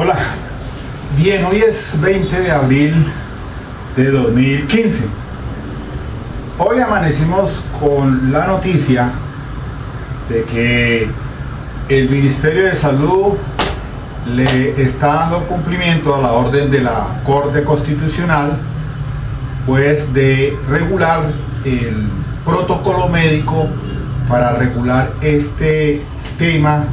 Hola, bien, hoy es 20 de abril de 2015. Hoy amanecimos con la noticia de que el Ministerio de Salud le está dando cumplimiento a la orden de la Corte Constitucional, pues de regular el protocolo médico para regular este tema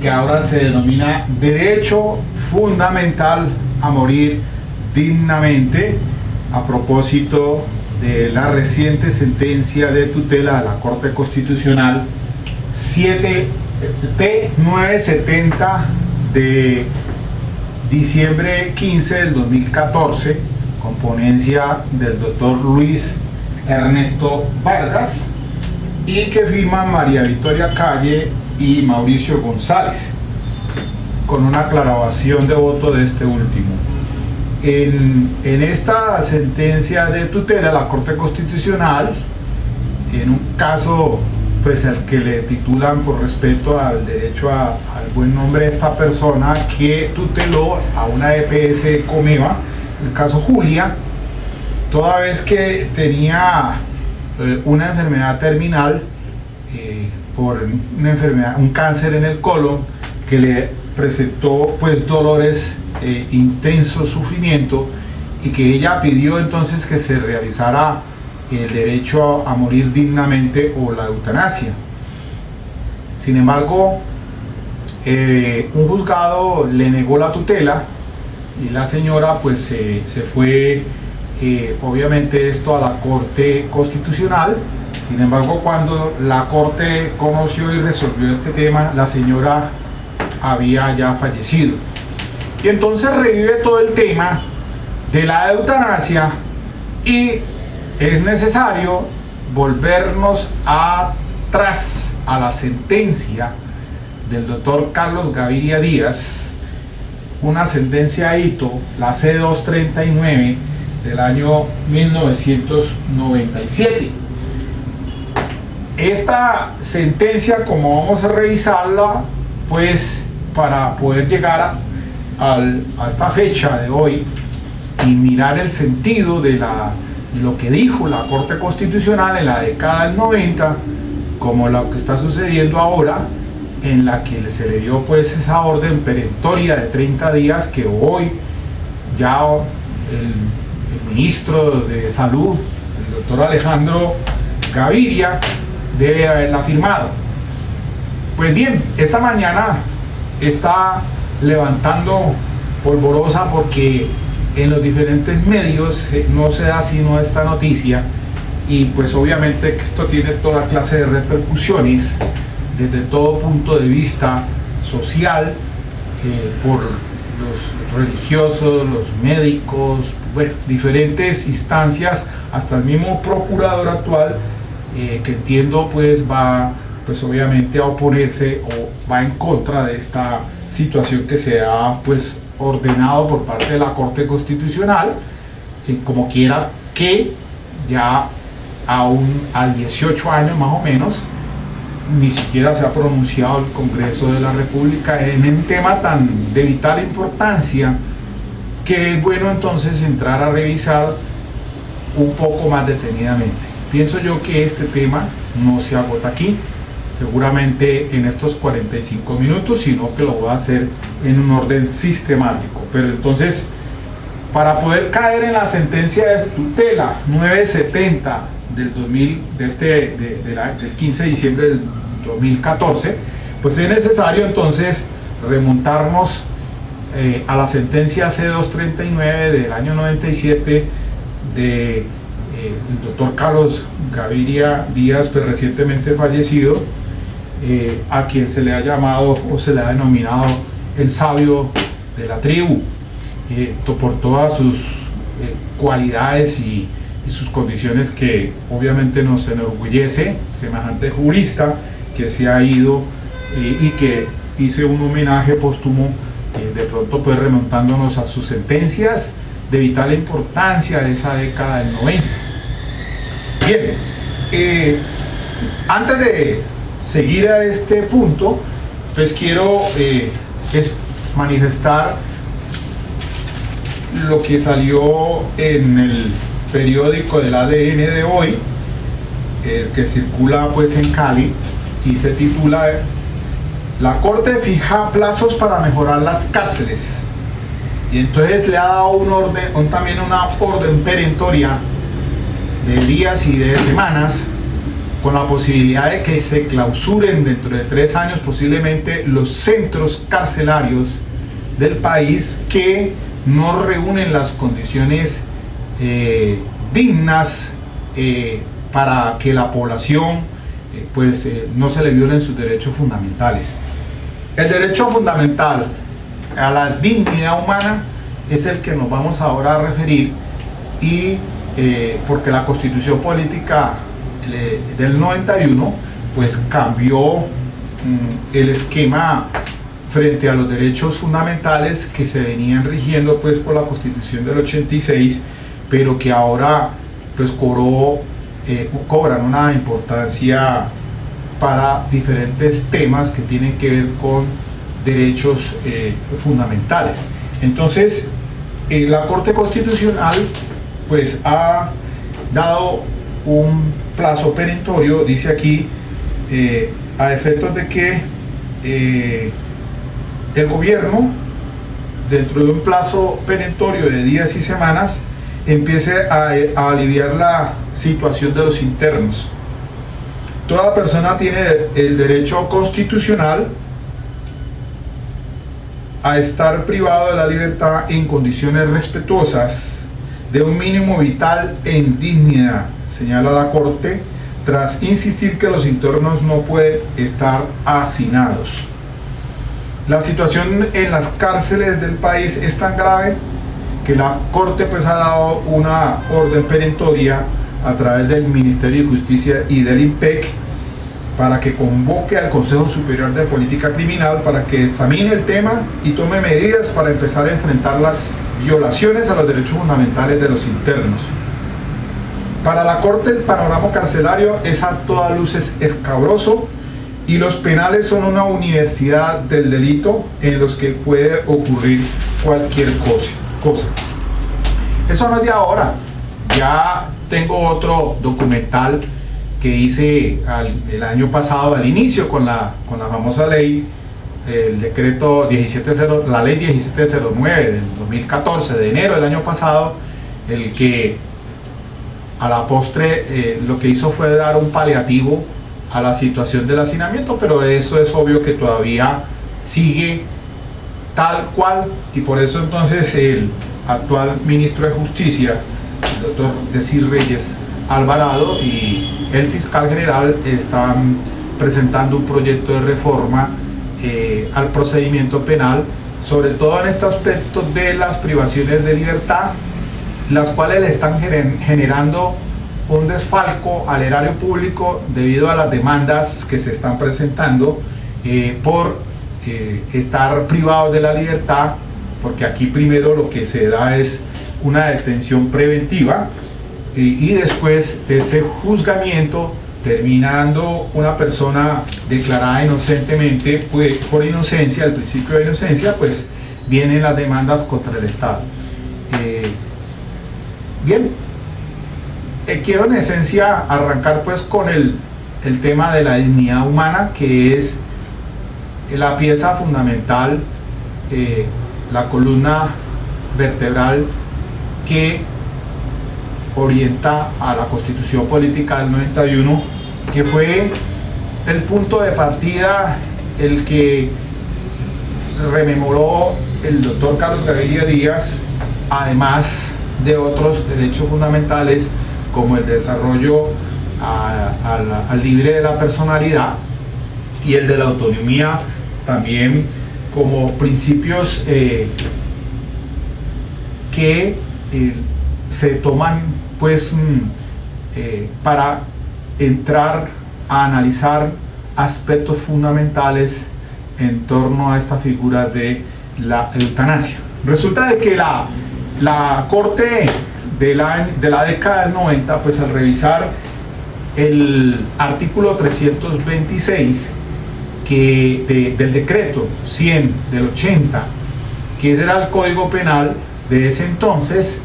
que ahora se denomina derecho fundamental a morir dignamente, a propósito de la reciente sentencia de tutela de la Corte Constitucional T970 de diciembre 15 del 2014, con ponencia del doctor Luis Ernesto Vargas, y que firman María Victoria Calle y Mauricio González, con una aclaración de voto de este último. En esta sentencia de tutela, la Corte Constitucional, en un caso pues al que le titulan por respeto al derecho al buen nombre de esta persona que tuteló a una EPS Comeva, el caso Julia, toda vez que tenía una enfermedad terminal por una enfermedad, un cáncer en el colon que le presentó pues dolores, intenso sufrimiento, y que ella pidió entonces que se realizara el derecho a morir dignamente o la eutanasia. Sin embargo, un juzgado le negó la tutela y la señora pues se fue, obviamente esto a la Corte Constitucional. Sin embargo, cuando la Corte conoció y resolvió este tema, la señora había ya fallecido. Y entonces revive todo el tema de la eutanasia y es necesario volvernos atrás a la sentencia del doctor Carlos Gaviria Díaz, una sentencia hito, la C239 del año 1997. Esta sentencia, como vamos a revisarla, pues para poder llegar a esta fecha de hoy y mirar el sentido de lo que dijo la Corte Constitucional en la década del 90, como lo que está sucediendo ahora, en la que se le dio pues esa orden perentoria de 30 días que hoy ya el ministro de Salud, el doctor Alejandro Gaviria, debe haberla firmado. Pues bien, esta mañana está levantando polvorosa porque en los diferentes medios no se da sino esta noticia, y pues obviamente que esto tiene toda clase de repercusiones desde todo punto de vista social, por los religiosos, los médicos, bueno, diferentes instancias, hasta el mismo procurador actual, que entiendo pues va pues obviamente a oponerse o va en contra de esta situación que se ha pues ordenado por parte de la Corte Constitucional, como quiera que ya a 18 años más o menos ni siquiera se ha pronunciado el Congreso de la República en un tema tan de vital importancia, que es bueno entonces entrar a revisar un poco más detenidamente. Pienso yo que este tema no se agota aquí, seguramente en estos 45 minutos, sino que lo voy a hacer en un orden sistemático. Pero entonces, para poder caer en la sentencia de tutela 970 del 15 de diciembre del 2014, pues es necesario entonces remontarnos a la sentencia C239 del año 97 de el doctor Carlos Gaviria Díaz, pues recientemente fallecido, a quien se le ha llamado o se le ha denominado el sabio de la tribu, por todas sus cualidades y sus condiciones, que obviamente nos enorgullece semejante jurista que se ha ido, y que hice un homenaje póstumo, de pronto pues remontándonos a sus sentencias de vital importancia de esa década del 90. Bien, antes de seguir a este punto, pues quiero manifestar lo que salió en el periódico del ADN de hoy, que circula pues en Cali, y se titula "La Corte fija plazos para mejorar las cárceles", y entonces le ha dado también una orden perentoria de días y de semanas, con la posibilidad de que se clausuren dentro de 3 años posiblemente los centros carcelarios del país que no reúnen las condiciones dignas para que la población no se le violen sus derechos fundamentales. El derecho fundamental a la dignidad humana es el que nos vamos ahora a referir, y porque la Constitución Política del 91 pues cambió el esquema frente a los derechos fundamentales que se venían rigiendo pues por la Constitución del 86, pero que ahora pues cobran una importancia para diferentes temas que tienen que ver con derechos fundamentales. Entonces la Corte Constitucional pues ha dado un plazo perentorio, dice aquí, a efectos de que el gobierno, dentro de un plazo perentorio de días y semanas, empiece a aliviar la situación de los internos. Toda persona tiene el derecho constitucional a estar privado de la libertad en condiciones respetuosas de un mínimo vital en dignidad, señala la Corte, tras insistir que los internos no pueden estar hacinados. La situación en las cárceles del país es tan grave que la Corte pues ha dado una orden perentoria a través del Ministerio de Justicia y del IMPEC para que convoque al Consejo Superior de Política Criminal para que examine el tema y tome medidas para empezar a enfrentar las violaciones a los derechos fundamentales de los internos. Para la Corte el panorama carcelario es a todas luces escabroso, y los penales son una universidad del delito en los que puede ocurrir cualquier cosa. Eso no es de ahora. Ya tengo otro documental que hice el año pasado, al inicio, con la famosa ley, el decreto 1709, la ley 1709 del 2014, de enero del año pasado, el que a la postre lo que hizo fue dar un paliativo a la situación del hacinamiento, pero eso es obvio que todavía sigue tal cual, y por eso entonces el actual ministro de Justicia, el doctor Desir Reyes Alvarado, y el fiscal general están presentando un proyecto de reforma al procedimiento penal, sobre todo en este aspecto de las privaciones de libertad, las cuales le están generando un desfalco al erario público debido a las demandas que se están presentando por estar privados de la libertad, porque aquí primero lo que se da es una detención preventiva y después de ese juzgamiento, terminando una persona declarada inocentemente, pues, por inocencia, el principio de inocencia, pues vienen las demandas contra el Estado. Bien, quiero en esencia arrancar pues con el tema de la dignidad humana, que es la pieza fundamental, la columna vertebral que orienta a la Constitución Política del 91, que fue el punto de partida, el que rememoró el doctor Carlos Gaviria Díaz, además de otros derechos fundamentales como el desarrollo al libre de la personalidad y el de la autonomía, también como principios que se toman pues para entrar a analizar aspectos fundamentales en torno a esta figura de la eutanasia. Resulta de que la Corte de la década del 90, pues al revisar el artículo 326 del decreto 100 del 80, que ese era el Código Penal de ese entonces,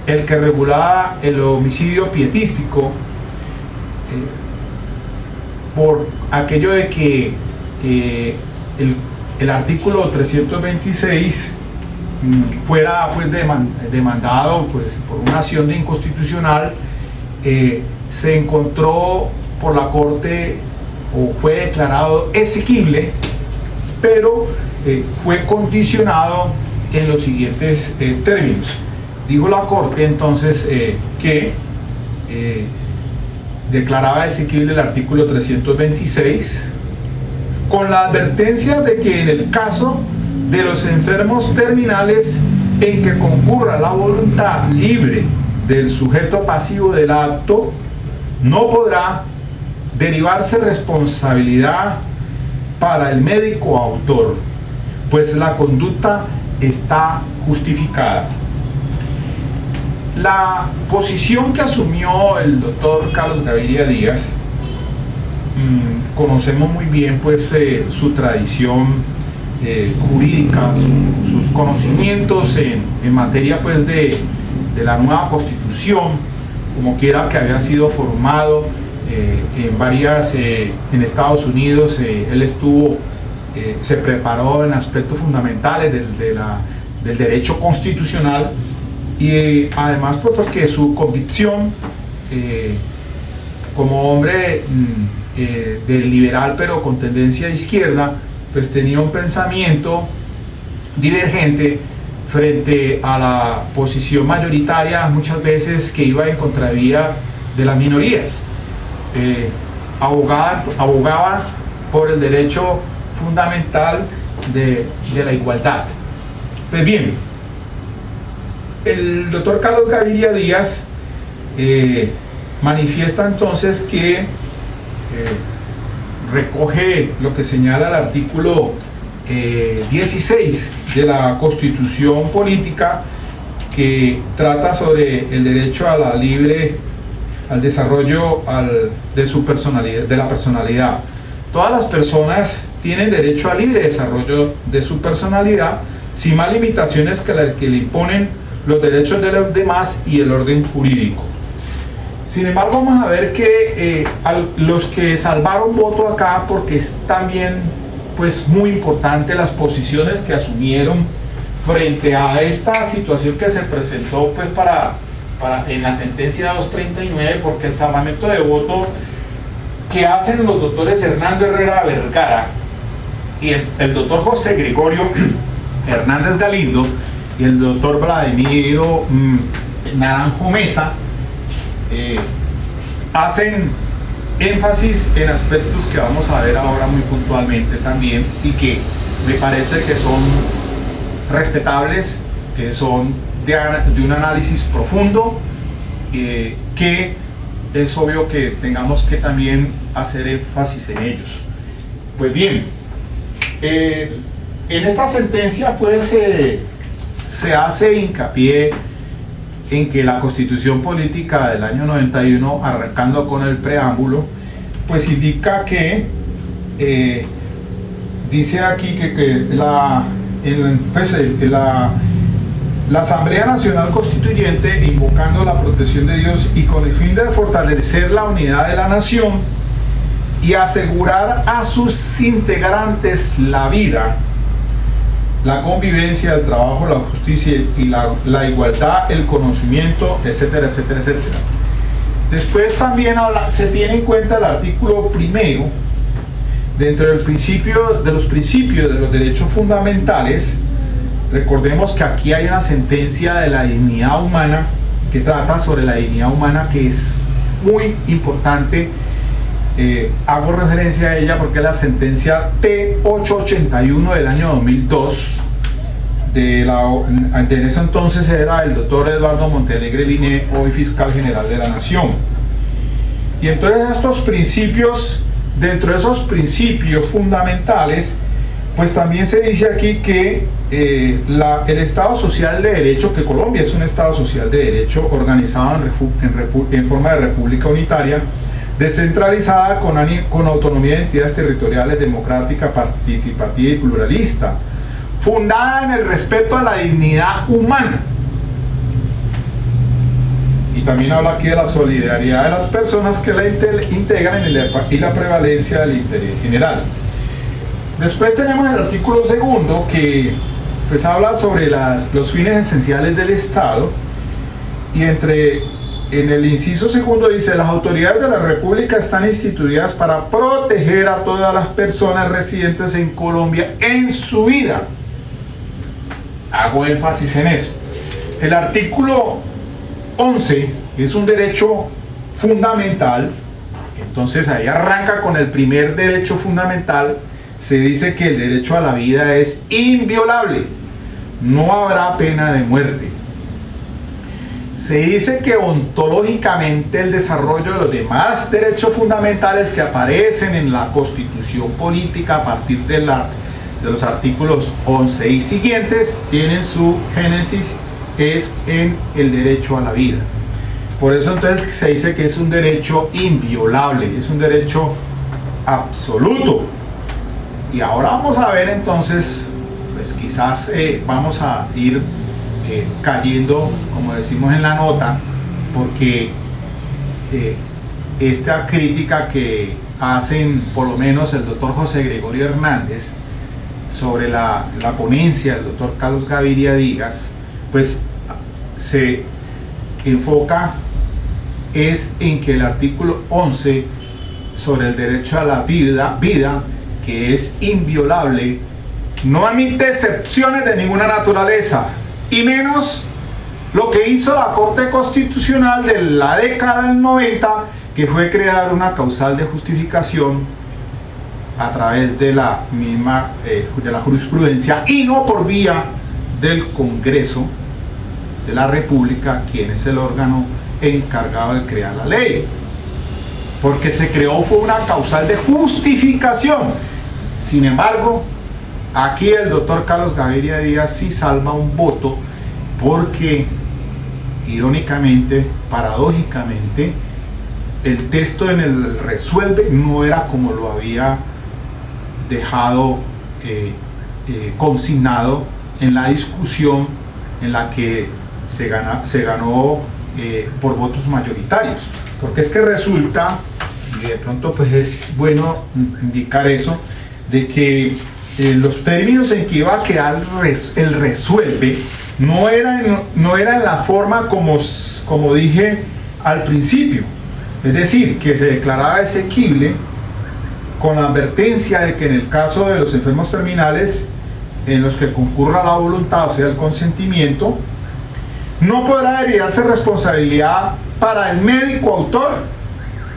el que regulaba el homicidio pietístico, por aquello de que el artículo 326 fuera pues demandado pues por una acción de inconstitucional. Se encontró por la Corte, o fue declarado exequible, pero fue condicionado en los siguientes términos. Dijo la Corte entonces que declaraba exequible el artículo 326 con la advertencia de que en el caso de los enfermos terminales en que concurra la voluntad libre del sujeto pasivo del acto, no podrá derivarse responsabilidad para el médico autor, pues la conducta está justificada. La posición que asumió el doctor Carlos Gaviria Díaz, conocemos muy bien pues su tradición jurídica, sus conocimientos en materia pues de la nueva Constitución, como quiera que había sido formado en varias, en Estados Unidos. Él estuvo, se preparó en aspectos fundamentales del derecho constitucional, y además pues porque su convicción como hombre del liberal pero con tendencia a izquierda, pues tenía un pensamiento divergente frente a la posición mayoritaria, muchas veces que iba en contravía de las minorías. Abogaba por el derecho fundamental de la igualdad. Pues bien, el doctor Carlos Gaviria Díaz manifiesta entonces que recoge lo que señala el artículo 16 de la Constitución Política, que trata sobre el derecho a la libre, al desarrollo de su personalidad, de la personalidad. Todas las personas tienen derecho al libre desarrollo de su personalidad, sin más limitaciones que las que le imponen los derechos de los demás y el orden jurídico. Sin embargo, vamos a ver que los que salvaron voto acá, porque es también pues muy importante las posiciones que asumieron frente a esta situación que se presentó pues en la sentencia 239, porque el salvamento de voto que hacen los doctores Hernando Herrera Vergara y el doctor José Gregorio Hernández Galindo y el doctor Vladimiro Naranjo Mesa, hacen énfasis en aspectos que vamos a ver ahora muy puntualmente también, y que me parece que son respetables, que son de un análisis profundo, que es obvio que tengamos que también hacer énfasis en ellos. Pues bien, en esta sentencia pues se hace hincapié en que la Constitución Política del año 91, arrancando con el preámbulo, pues indica que dice aquí que la Asamblea Nacional Constituyente, invocando la protección de Dios y con el fin de fortalecer la unidad de la nación y asegurar a sus integrantes la vida, la convivencia, el trabajo, la justicia y la igualdad, el conocimiento, etcétera, etcétera, etcétera. Después también se tiene en cuenta el artículo primero, dentro del de los principios de los derechos fundamentales. Recordemos que aquí hay una sentencia de la dignidad humana, que trata sobre la dignidad humana, que es muy importante. Hago referencia a ella porque es la sentencia T881 del año 2002, en ese entonces era el doctor Eduardo Montealegre Liné, hoy fiscal general de la Nación. Y entonces estos principios, dentro de esos principios fundamentales, pues también se dice aquí que el Estado Social de Derecho, que Colombia es un Estado Social de Derecho organizado en forma de república unitaria, descentralizada, con autonomía de entidades territoriales, democrática, participativa y pluralista, fundada en el respeto a la dignidad humana. Y también habla aquí de la solidaridad de las personas que la integran y la prevalencia del interés general. Después tenemos el artículo segundo, que pues habla sobre los fines esenciales del Estado, y en el inciso segundo dice: las autoridades de la República están instituidas para proteger a todas las personas residentes en Colombia en su vida. Hago énfasis en eso. El artículo 11 es un derecho fundamental. Entonces ahí arranca con el primer derecho fundamental. Se dice que el derecho a la vida es inviolable, no habrá pena de muerte. Se dice que ontológicamente el desarrollo de los demás derechos fundamentales que aparecen en la Constitución Política a partir de los artículos 11 y siguientes tienen su génesis es en el derecho a la vida. Por eso entonces se dice que es un derecho inviolable, es un derecho absoluto. Y ahora vamos a ver entonces, pues quizás vamos a ir cayendo, como decimos en la nota, porque esta crítica que hacen por lo menos el doctor José Gregorio Hernández sobre la ponencia del doctor Carlos Gaviria Díaz, pues se enfoca es en que el artículo 11 sobre el derecho a la vida, que es inviolable, no admite excepciones de ninguna naturaleza, y menos lo que hizo la Corte Constitucional de la década del 90, que fue crear una causal de justificación a través de la misma de la jurisprudencia, y no por vía del Congreso de la República, quien es el órgano encargado de crear la ley, porque se creó fue una causal de justificación. Sin embargo, aquí el doctor Carlos Gaviria Díaz sí salva un voto, porque irónicamente, paradójicamente, el texto en el resuelve no era como lo había dejado consignado en la discusión en la que se ganó por votos mayoritarios, porque es que resulta, y de pronto pues es bueno indicar eso, de que los términos en que iba a quedar el resuelve no era en la forma como dije al principio, es decir, que se declaraba exequible con la advertencia de que en el caso de los enfermos terminales en los que concurra la voluntad, o sea el consentimiento, no podrá derivarse responsabilidad para el médico autor,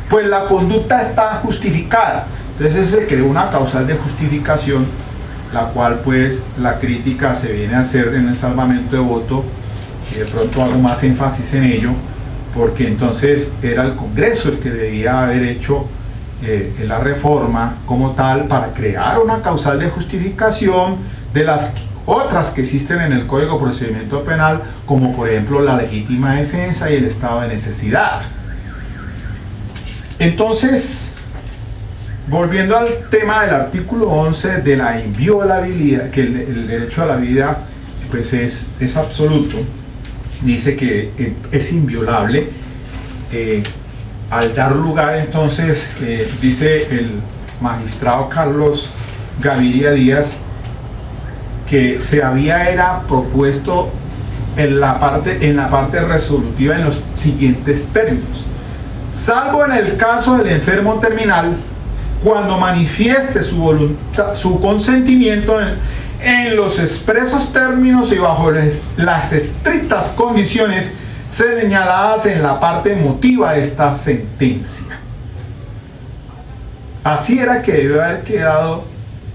pues la conducta está justificada. Entonces se creó una causal de justificación, la cual pues la crítica se viene a hacer en el salvamento de voto, y de pronto hago más énfasis en ello, porque entonces era el Congreso el que debía haber hecho la reforma como tal para crear una causal de justificación de las otras que existen en el Código de Procedimiento Penal, como por ejemplo la legítima defensa y el estado de necesidad. Entonces, volviendo al tema del artículo 11 de la inviolabilidad, que el derecho a la vida pues es absoluto, dice que es inviolable, al dar lugar entonces, dice el magistrado Carlos Gaviria Díaz, que se había propuesto en la parte resolutiva en los siguientes términos: salvo en el caso del enfermo terminal, cuando manifieste su voluntad, su consentimiento en los expresos términos y bajo las estrictas condiciones señaladas en la parte emotiva de esta sentencia. Así era que debió haber quedado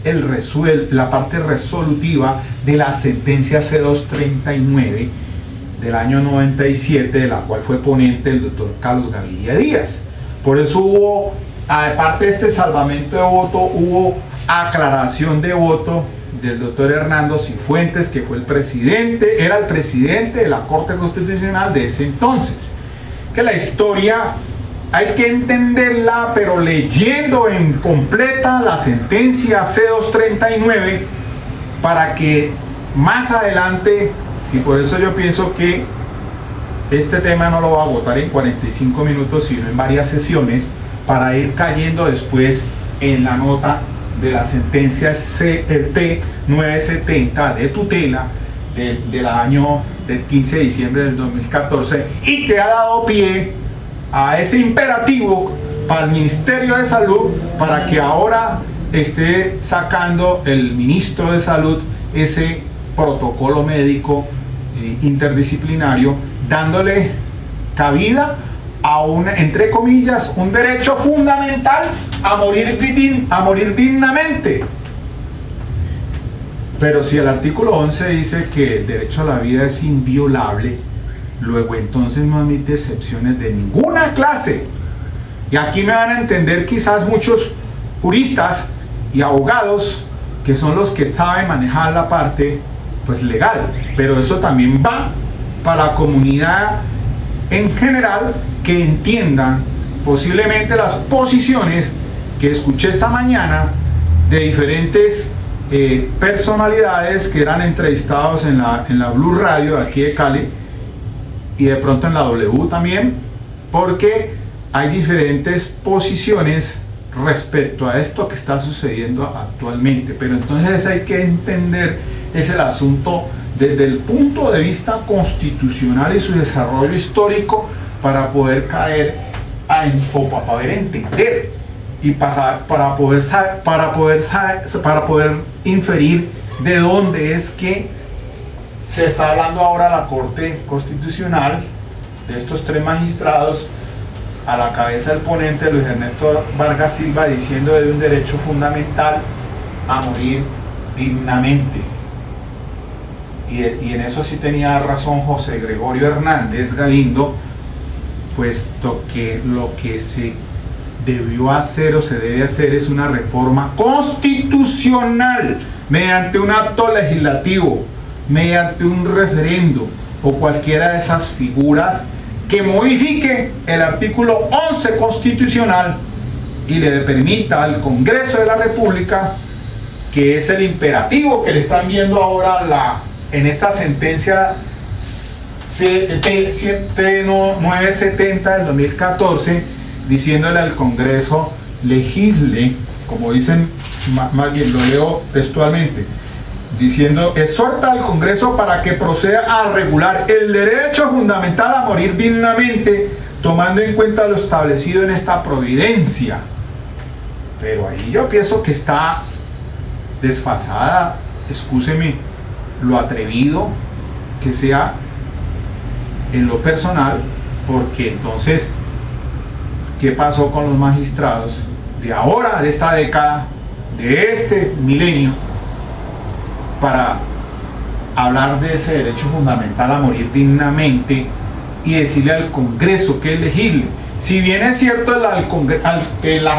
la parte resolutiva de la sentencia C239 del año 97, de la cual fue ponente el doctor Carlos Gaviria Díaz. Por eso hubo, aparte de este salvamento de voto, hubo aclaración de voto del doctor Hernando Cifuentes, que fue era el presidente de la Corte Constitucional de ese entonces. Que la historia hay que entenderla, pero leyendo en completa la sentencia C239, para que más adelante, y por eso yo pienso que este tema no lo va a agotar en 45 minutos, sino en varias sesiones, para ir cayendo después en la nota de la sentencia CRT 970 de tutela del año del 15 de diciembre del 2014, y que ha dado pie a ese imperativo para el Ministerio de Salud para que ahora esté sacando el ministro de Salud ese protocolo médico interdisciplinario, dándole cabida a un, entre comillas, un derecho fundamental a morir dignamente. Pero si el artículo 11 dice que el derecho a la vida es inviolable, luego entonces no admite excepciones de ninguna clase. Y aquí me van a entender quizás muchos juristas y abogados, que son los que saben manejar la parte pues legal, pero eso también va para la comunidad en general, que entiendan posiblemente las posiciones que escuché esta mañana de diferentes personalidades que eran entrevistados en la Blue Radio de aquí de Cali, y de pronto en la W también, porque hay diferentes posiciones respecto a esto que está sucediendo actualmente. Pero entonces hay que entender el asunto desde el punto de vista constitucional y su desarrollo histórico, para poder caer o para poder entender y para poder inferir de dónde es que se está hablando ahora la Corte Constitucional, de estos tres magistrados a la cabeza del ponente Luis Ernesto Vargas Silva, diciendo de un derecho fundamental a morir dignamente. Y en eso sí tenía razón José Gregorio Hernández Galindo, puesto que lo que se debió hacer o se debe hacer es una reforma constitucional mediante un acto legislativo, mediante un referendo o cualquiera de esas figuras que modifique el artículo 11 constitucional y le permita al Congreso de la República, que es el imperativo que le están viendo ahora en esta sentencia 970 del 2014, diciéndole al Congreso legisle, como dicen, más bien lo leo textualmente, diciendo: exhorta al Congreso para que proceda a regular el derecho fundamental a morir dignamente, tomando en cuenta lo establecido en esta providencia. Pero ahí yo pienso que está desfasada, excúseme lo atrevido que sea en lo personal, porque entonces, ¿qué pasó con los magistrados de ahora, de esta década, de este milenio, para hablar de ese derecho fundamental a morir dignamente y decirle al Congreso que es legible? Si bien es cierto, la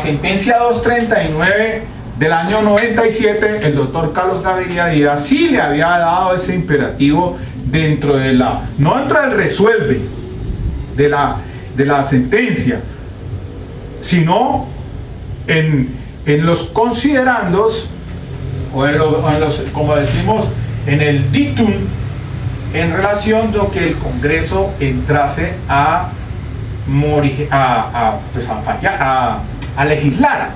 sentencia 239 del año 97, el doctor Carlos Gaviria Díaz sí le había dado ese imperativo dentro de no dentro del resuelve de la sentencia, sino en los considerandos, o en los, como decimos, en el dictum, en relación de que el Congreso entrase a legislar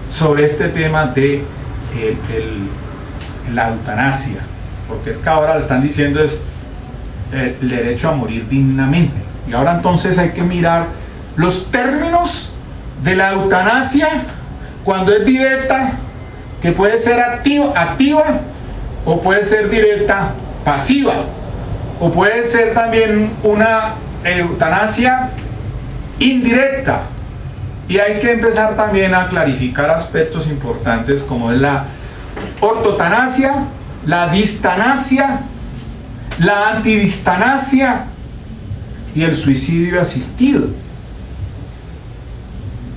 sobre este tema de la eutanasia, porque es que ahora le están diciendo es el derecho a morir dignamente. Y ahora entonces hay que mirar los términos de la eutanasia, cuando es directa, que puede ser activa, o puede ser directa pasiva, o puede ser también una eutanasia indirecta. Y hay que empezar también a clarificar aspectos importantes como es la ortotanasia, la distanasia, la antidistanasia y el suicidio asistido.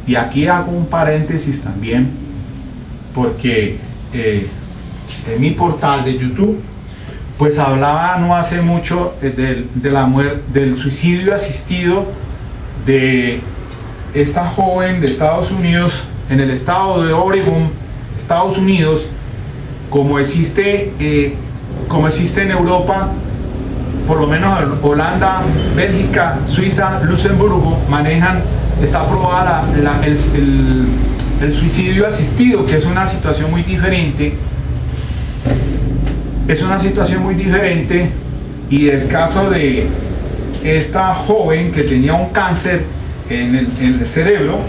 Y aquí hago un paréntesis también, porque en mi portal de YouTube pues hablaba no hace mucho de la muerte, del suicidio asistido de esta joven de Estados Unidos, en el estado de Oregon, Estados Unidos, como existe en Europa, por lo menos Holanda, Bélgica, Suiza, Luxemburgo, está aprobada el suicidio asistido, que es una situación muy diferente. Es una situación muy diferente, y el caso de esta joven que tenía un cáncer en el cerebro,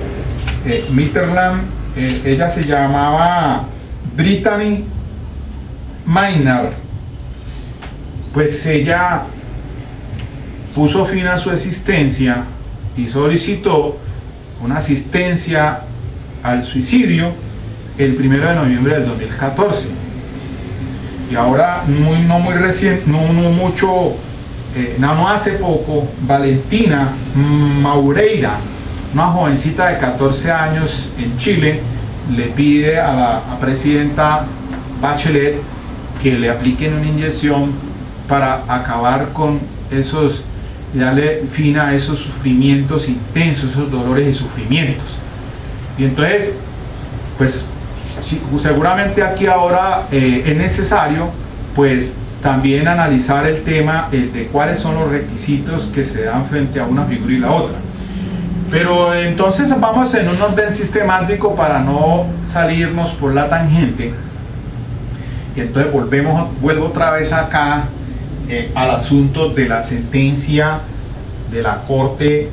Mitterland, ella se llamaba Brittany Maynard, pues ella puso fin a su existencia y solicitó una asistencia al suicidio el 1 de noviembre del 2014. Y ahora, no hace poco, Valentina Maureira, una jovencita de 14 años en Chile, le pide a la presidenta Bachelet que le apliquen una inyección para acabar con darle fin a esos sufrimientos intensos, esos dolores y sufrimientos. Y entonces, pues sí, seguramente aquí ahora es necesario pues también analizar el tema de cuáles son los requisitos que se dan frente a una figura y la otra. Pero entonces vamos en un orden sistemático para no salirnos por la tangente. Y entonces vuelvo otra vez acá al asunto de la sentencia de la Corte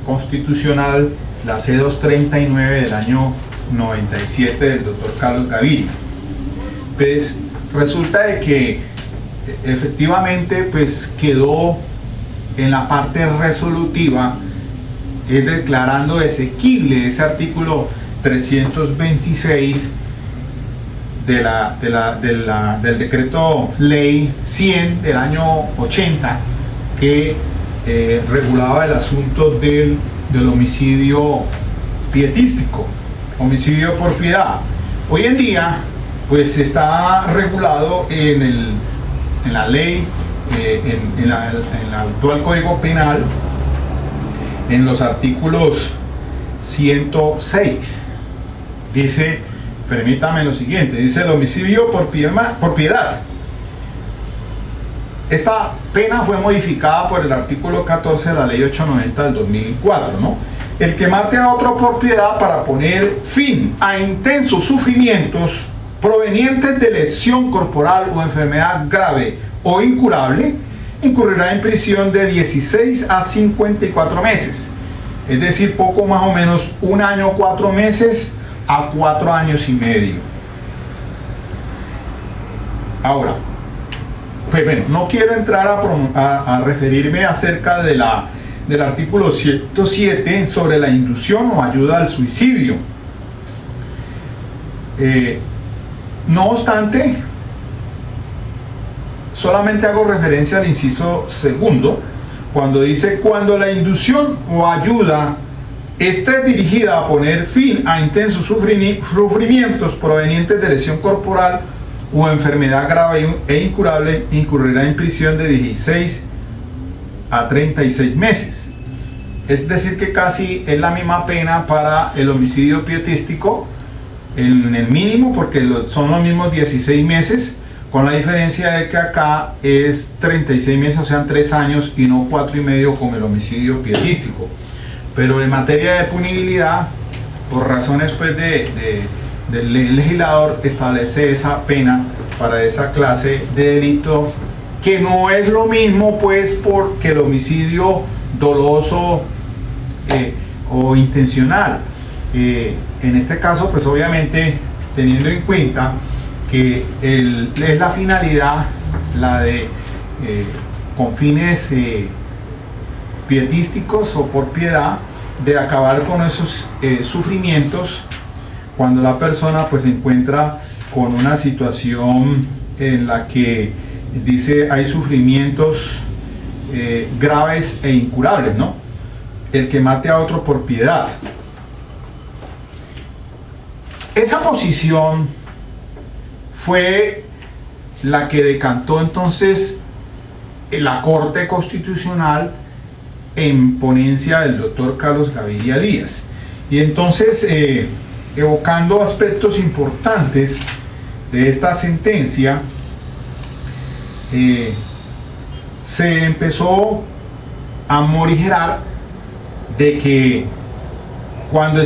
Constitucional, la C-239 del año 97 del doctor Carlos Gaviria. Pues resulta de que efectivamente pues quedó en la parte resolutiva, declarando exequible ese artículo 326 del decreto ley 100 del año 80, que regulaba el asunto del homicidio pietístico, homicidio por piedad. Hoy en día pues está regulado en la ley, en el actual Código Penal, en los artículos 106. Dice, permítame lo siguiente, dice: el homicidio por piedad. Esta pena fue modificada por el artículo 14 de la ley 890 del 2004, ¿no? El que mate a otro por piedad para poner fin a intensos sufrimientos provenientes de lesión corporal o enfermedad grave o incurable, incurrirá en prisión de 16 a 54 meses, es decir, poco más o menos 1 año 4 meses a 4 años y medio. Ahora, pues bueno, no quiero entrar a referirme acerca del artículo 107 sobre la inducción o ayuda al suicidio. No obstante, solamente hago referencia al inciso segundo, cuando dice: cuando la inducción o ayuda esté dirigida a poner fin a intensos sufrimientos provenientes de lesión corporal o enfermedad grave e incurable, incurrirá en prisión de 16 a 36 meses. Es decir, que casi es la misma pena para el homicidio pietístico, en el mínimo, porque son los mismos 16 meses, con la diferencia de que acá es 36 meses, o sea, 3 años, y no 4 y medio como el homicidio pietístico. Pero en materia de punibilidad, por razones pues del legislador, establece esa pena para esa clase de delito, que no es lo mismo pues porque el homicidio doloso o intencional. En este caso pues obviamente teniendo en cuenta que es la finalidad, la de con fines pietísticos o por piedad, de acabar con esos sufrimientos cuando la persona pues se encuentra con una situación en la que dice hay sufrimientos graves e incurables, ¿no? El que mate a otro por piedad. Esa posición fue la que decantó entonces la Corte Constitucional en ponencia del doctor Carlos Gaviria Díaz. Y entonces, evocando aspectos importantes de esta sentencia, se empezó a morigerar de que cuando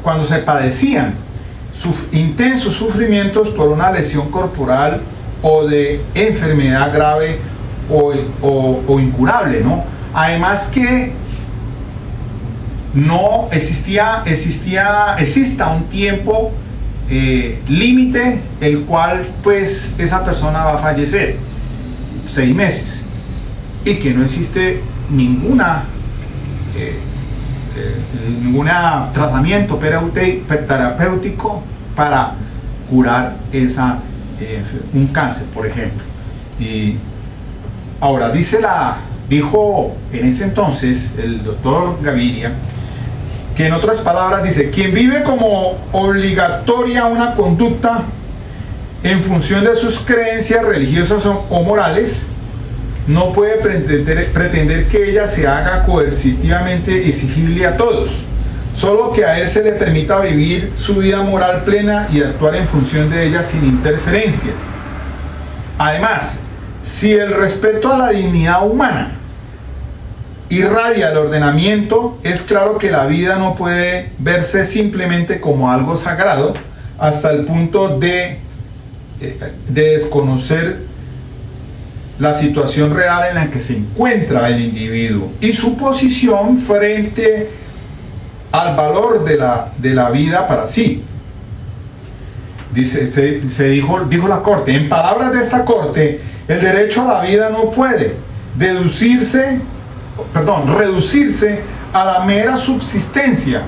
cuando se padecían intensos sufrimientos por una lesión corporal o de enfermedad grave o incurable, ¿no? Además que no exista un tiempo límite el cual pues esa persona va a fallecer, 6 meses, y que no existe ninguna tratamiento terapéutico para curar un cáncer, por ejemplo. Y ahora dijo en ese entonces el doctor Gaviria, que en otras palabras dice: quien vive como obligatoria una conducta en función de sus creencias religiosas o morales, no puede pretender que ella se haga coercitivamente exigible a todos, solo que a él se le permita vivir su vida moral plena y actuar en función de ella sin interferencias. Además, si el respeto a la dignidad humana irradia el ordenamiento, es claro que la vida no puede verse simplemente como algo sagrado hasta el punto de desconocer la situación real en la que se encuentra el individuo y su posición frente al valor de la vida para sí. Dijo la Corte, en palabras de esta Corte, el derecho a la vida no puede reducirse a la mera subsistencia,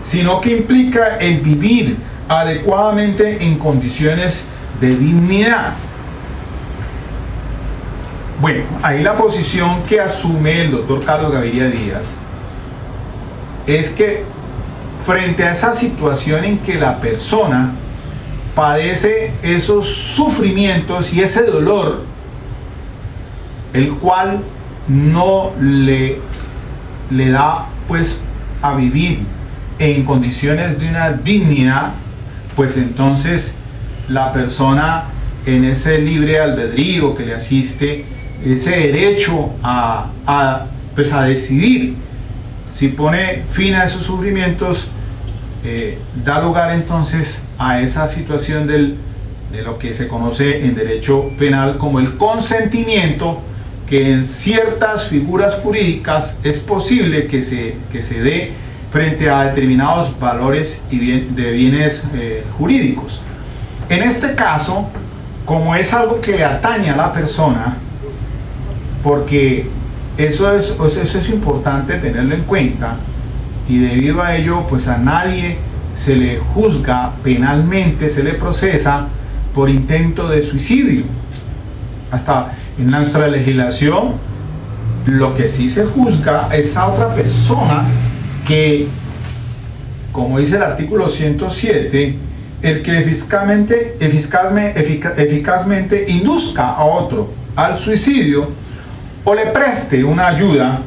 sino que implica el vivir adecuadamente en condiciones de dignidad. Bueno, ahí la posición que asume el doctor Carlos Gaviria Díaz es que frente a esa situación en que la persona padece esos sufrimientos y ese dolor, el cual no le da pues a vivir en condiciones de una dignidad, pues entonces la persona, en ese libre albedrío que le asiste, ese derecho a decidir si pone fin a esos sufrimientos, da lugar entonces a esa situación de lo que se conoce en derecho penal como el consentimiento, que en ciertas figuras jurídicas es posible que se dé frente a determinados valores de bienes jurídicos. En este caso, como es algo que le atañe a la persona, porque eso es importante tenerlo en cuenta, y debido a ello pues a nadie se le juzga penalmente, se le procesa por intento de suicidio. Hasta en nuestra legislación lo que sí se juzga es a otra persona que, como dice el artículo 107, el que eficazmente induzca a otro al suicidio o le preste una ayuda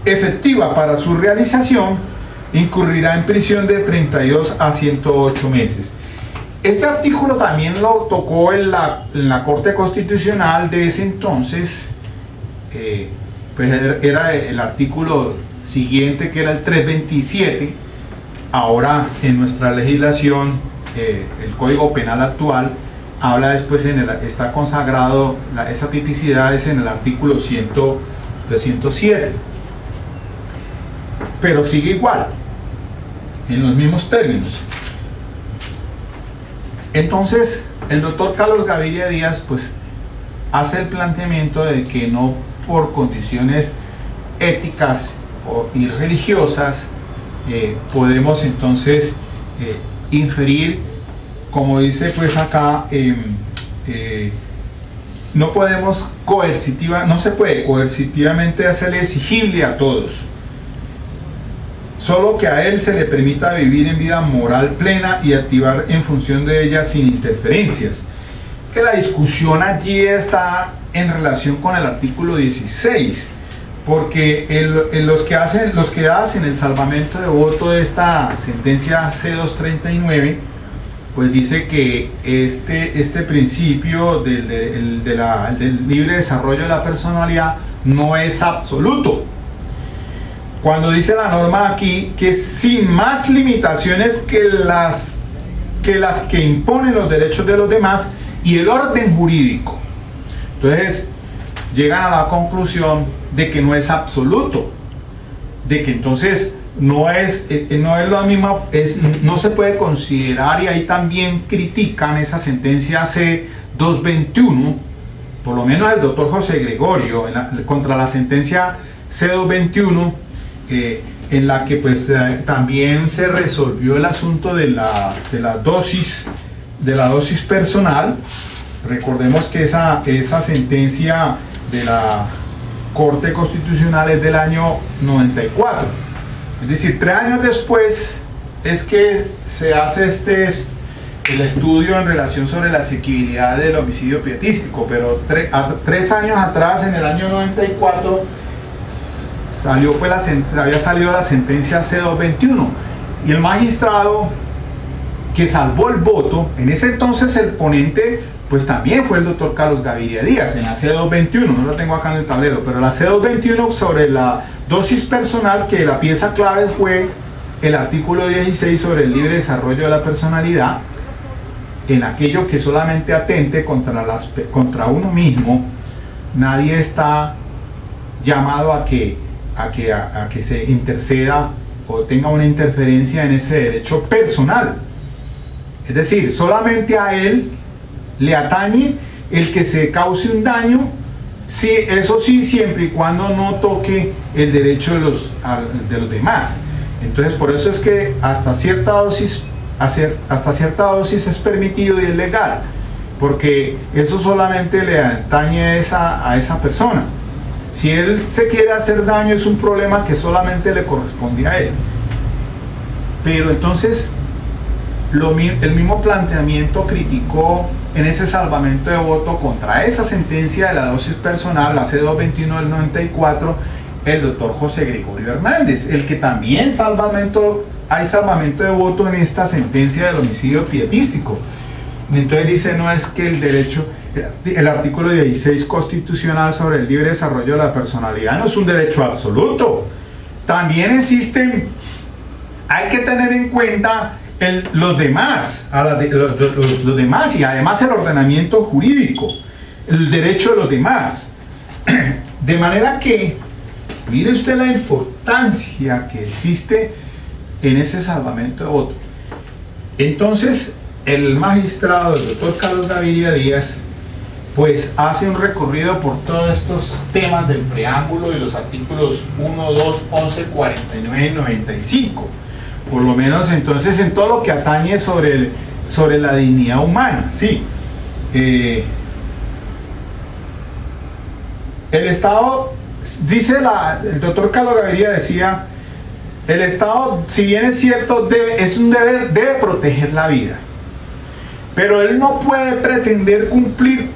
efectiva para su realización, incurrirá en prisión de 32 a 108 meses. Este artículo también lo tocó en la Corte Constitucional de ese entonces, pues era el artículo siguiente, que era el 327. Ahora en nuestra legislación, el Código Penal actual habla después, está consagrado, esa tipicidad es en el artículo 107, pero sigue igual, en los mismos términos. Entonces el doctor Carlos Gaviria Díaz pues hace el planteamiento de que no por condiciones éticas y religiosas podemos entonces inferir, como dice pues acá, no se puede coercitivamente hacerle exigible a todos, solo que a él se le permita vivir en vida moral plena y activar en función de ella sin interferencias. Que la discusión allí está en relación con el artículo 16, porque los que hacen el salvamento de voto de esta sentencia C239, pues dice que este principio del libre desarrollo de la personalidad no es absoluto. Cuando dice la norma aquí que sin más limitaciones que las que imponen los derechos de los demás y el orden jurídico. Entonces llegan a la conclusión de que no es absoluto, de que entonces no es lo mismo, no se puede considerar, y ahí también critican esa sentencia C221, por lo menos el doctor José Gregorio, contra la sentencia C221, en la que pues también se resolvió el asunto de la dosis personal. Recordemos que esa sentencia de la Corte Constitucional es del año 94, es decir, 3 años después es que se hace el estudio en relación sobre la asequibilidad del homicidio pietístico, pero 3 años atrás, en el año 94, había salido la sentencia C221, y el magistrado que salvó el voto, en ese entonces el ponente pues también fue el doctor Carlos Gaviria Díaz, en la C221, no la tengo acá en el tablero, pero la C221 sobre la dosis personal, que la pieza clave fue el artículo 16 sobre el libre desarrollo de la personalidad, en aquello que solamente atente contra uno mismo. Nadie está llamado a que se interceda o tenga una interferencia en ese derecho personal. Es decir, solamente a él le atañe el que se cause un daño, sí, eso sí, siempre y cuando no toque el derecho de los demás. Entonces, por eso es que hasta cierta dosis es permitido y es legal, porque eso solamente le atañe a esa persona. Si él se quiere hacer daño, es un problema que solamente le corresponde a él. Pero entonces el mismo planteamiento criticó en ese salvamento de voto contra esa sentencia de la dosis personal, la C221 del 94, el doctor José Gregorio Hernández, el que también hay salvamento de voto en esta sentencia del homicidio pietístico. Entonces dice, no es que el artículo 16 constitucional sobre el libre desarrollo de la personalidad no es un derecho absoluto. También hay que tener en cuenta los demás, los demás, y además el ordenamiento jurídico, el derecho de los demás. De manera que, mire usted la importancia que existe en ese salvamento de voto. Entonces, el magistrado, el doctor Carlos Gaviria Díaz, pues hace un recorrido por todos estos temas del preámbulo y los artículos 1, 2, 11, 49 y 95. Por lo menos entonces en todo lo que atañe sobre la dignidad humana, sí. El Estado, dice el doctor Carlos Gaviria, decía, el Estado, si bien es cierto, debe proteger la vida, pero él no puede pretender cumplir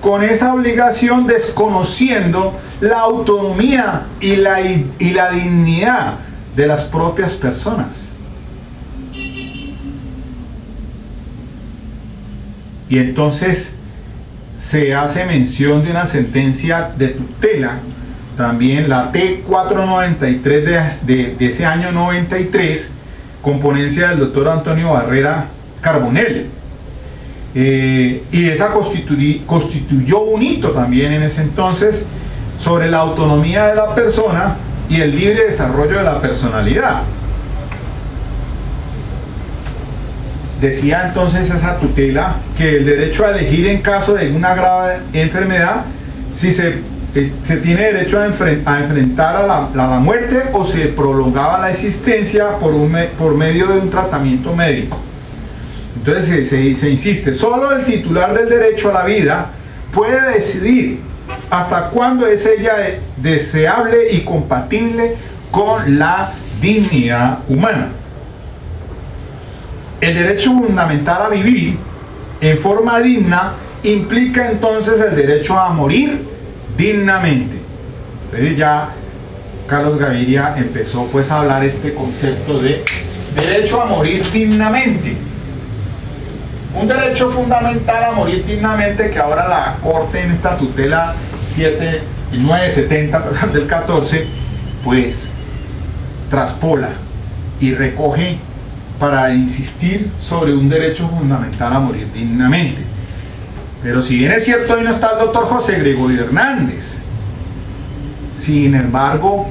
con esa obligación desconociendo la autonomía y la dignidad de las propias personas. Y entonces se hace mención de una sentencia de tutela, también la T493 de ese año 93, con ponencia del doctor Antonio Barrera Carbonell. Y esa constituyó un hito también en ese entonces sobre la autonomía de la persona y el libre desarrollo de la personalidad. Decía entonces esa tutela que el derecho a elegir en caso de una grave enfermedad, si se tiene derecho a enfrentar a la muerte, o se prolongaba la existencia por medio de un tratamiento médico. Entonces se insiste, solo el titular del derecho a la vida puede decidir hasta cuándo es ella deseable y compatible con la dignidad humana. El derecho fundamental a vivir en forma digna implica entonces el derecho a morir dignamente. Entonces ya Carlos Gaviria empezó pues a hablar este concepto de derecho a morir dignamente. un derecho fundamental a morir dignamente, que ahora la Corte en esta tutela 970 del 14 pues traspola y recoge para insistir sobre un derecho fundamental a morir dignamente. Pero si bien es cierto, hoy no está el doctor José Gregorio Hernández, sin embargo,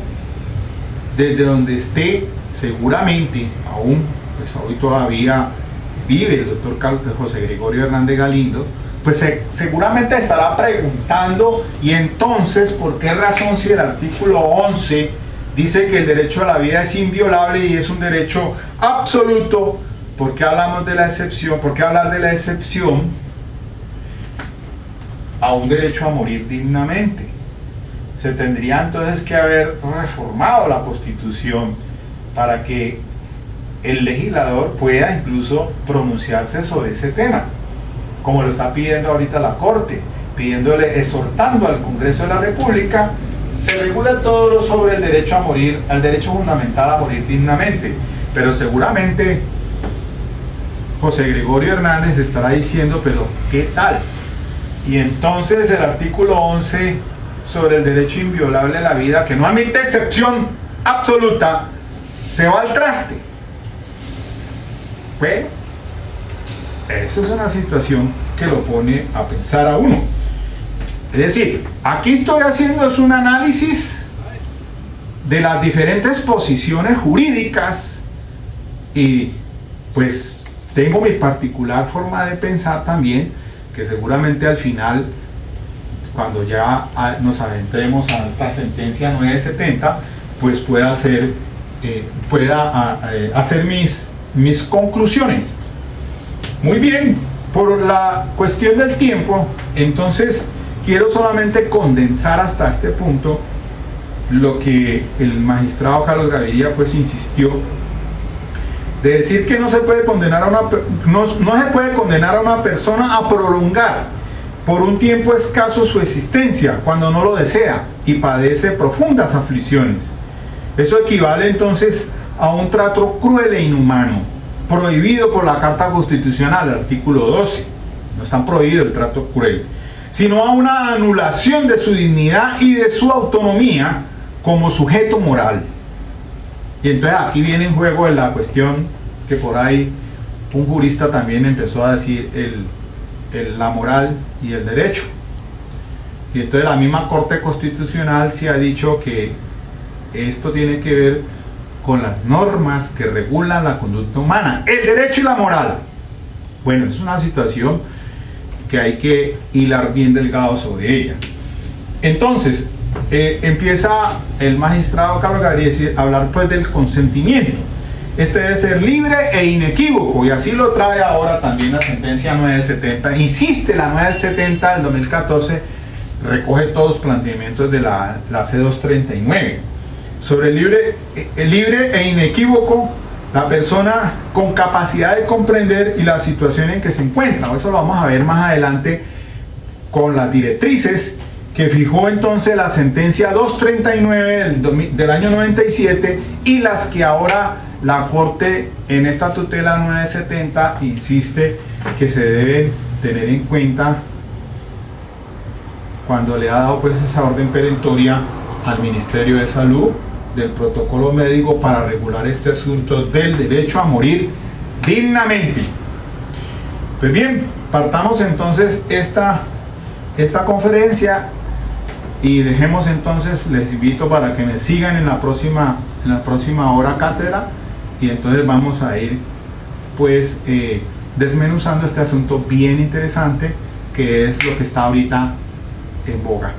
desde donde esté, seguramente, aún, pues hoy todavía vive el doctor José Gregorio Hernández Galindo, pues seguramente estará preguntando, y entonces, ¿por qué razón, si el artículo 11 dice que el derecho a la vida es inviolable y es un derecho absoluto, ¿por qué hablamos de la excepción? ¿Por qué hablar de la excepción a un derecho a morir dignamente? Se tendría entonces que haber reformado la Constitución para que el legislador pueda incluso pronunciarse sobre ese tema, como lo está pidiendo ahorita la Corte, pidiéndole, exhortando al Congreso de la República, se regula todo lo sobre el derecho a morir, el derecho fundamental a morir dignamente. Pero seguramente José Gregorio Hernández estará diciendo, pero ¿qué tal? Y entonces el artículo 11 sobre el derecho inviolable a la vida, que no admite excepción absoluta, se va al traste. Bueno, eso es una situación que lo pone a pensar a uno. Es decir, aquí estoy haciendo es un análisis de las diferentes posiciones jurídicas y pues tengo mi particular forma de pensar también, que seguramente al final, cuando ya nos adentremos a esta sentencia 970, pues pueda hacer mis conclusiones. Muy bien, por la cuestión del tiempo, entonces quiero solamente condensar hasta este punto lo que el magistrado Carlos Gaviria pues insistió, de decir que no se puede condenar a una persona a prolongar por un tiempo escaso su existencia cuando no lo desea y padece profundas aflicciones. Eso equivale entonces a un trato cruel e inhumano, prohibido por la Carta Constitucional, el artículo 12. No está prohibido el trato cruel, sino a una anulación de su dignidad y de su autonomía como sujeto moral. Y entonces aquí viene en juego la cuestión que por ahí un jurista también empezó a decir, la moral y el derecho. Y entonces la misma Corte Constitucional se ha dicho que esto tiene que ver con las normas que regulan la conducta humana, el derecho y la moral. Bueno, es una situación que hay que hilar bien delgado sobre ella. Entonces empieza el magistrado Carlos Gaviria a hablar pues del consentimiento. Este debe ser libre e inequívoco, y así lo trae ahora también la sentencia 970. Insiste la 970 del 2014, recoge todos los planteamientos de la C239. Sobre el libre e inequívoco, la persona con capacidad de comprender y la situación en que se encuentra. Eso lo vamos a ver más adelante con las directrices que fijó entonces la sentencia 239 del año 97 y las que ahora la Corte en esta tutela 970 insiste que se deben tener en cuenta cuando le ha dado pues esa orden perentoria al Ministerio de Salud del protocolo médico para regular este asunto del derecho a morir dignamente. Pues bien, partamos entonces esta conferencia y dejemos entonces, les invito para que me sigan en la próxima hora cátedra, y entonces vamos a ir pues desmenuzando este asunto bien interesante que es lo que está ahorita en boga.